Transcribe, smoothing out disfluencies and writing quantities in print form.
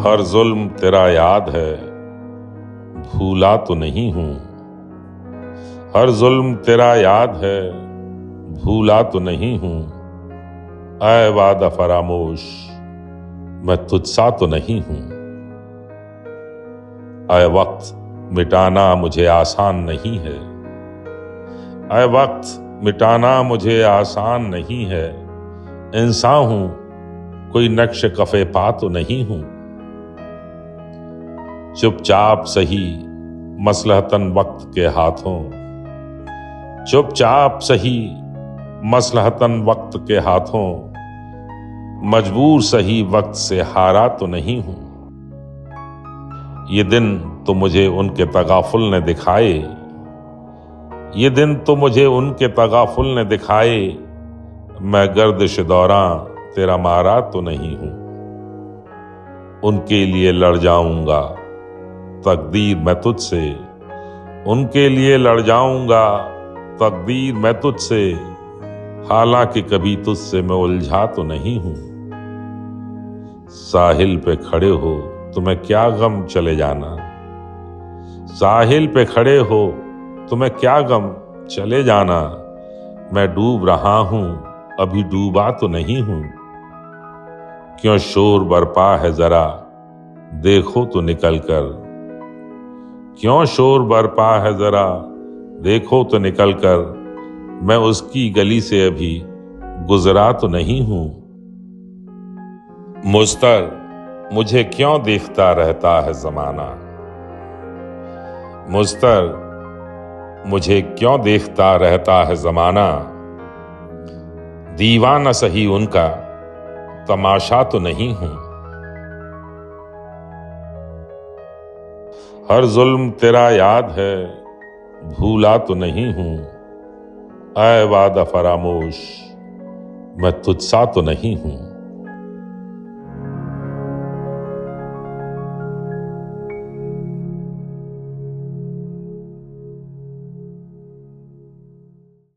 हर जुल्म तेरा याद है, भूला तो नहीं हूं। हर जुल्म तेरा याद है, भूला तो नहीं हूं। ऐ वादा फरामोश, मैं तुझसा तो नहीं हूं। ऐ वक्त मिटाना मुझे आसान नहीं है। ऐ वक्त मिटाना मुझे आसान नहीं है। इंसान हूं, कोई नक्श कफे पा तो नहीं हूं। चुपचाप सही मसलहतन वक्त के हाथों, चुपचाप सही मसलहतन वक्त के हाथों, मजबूर सही वक्त से हारा तो नहीं हूं। ये दिन तो मुझे उनके तगाफुल ने दिखाए, ये दिन तो मुझे उनके तगाफुल ने दिखाए। मैं गर्दिश दौरां तेरा मारा तो नहीं हूं। उनके लिए लड़ जाऊंगा तकदीर मैं तुझसे, उनके लिए लड़ जाऊंगा तकदीर मैं तुझसे। हालांकि कभी तुझसे मैं उलझा तो नहीं हूं। साहिल पे खड़े हो तुम्हें क्या गम चले जाना, साहिल पे खड़े हो तुम्हें क्या गम चले जाना। मैं डूब रहा हूं अभी डूबा तो नहीं हूं। क्यों शोर बरपा है जरा देखो तो निकल कर, क्यों शोर बरपा है जरा देखो तो निकल कर। मैं उसकी गली से अभी गुजरा तो नहीं हूं। मुझतर मुझे क्यों देखता रहता है जमाना, मुझतर मुझे क्यों देखता रहता है जमाना। दीवाना सही उनका तमाशा तो नहीं हूं। हर जुल्म तेरा याद है, भूला तो नहीं हूं। ऐ वादा फरामोश, मैं तुझसा तो नहीं हूं।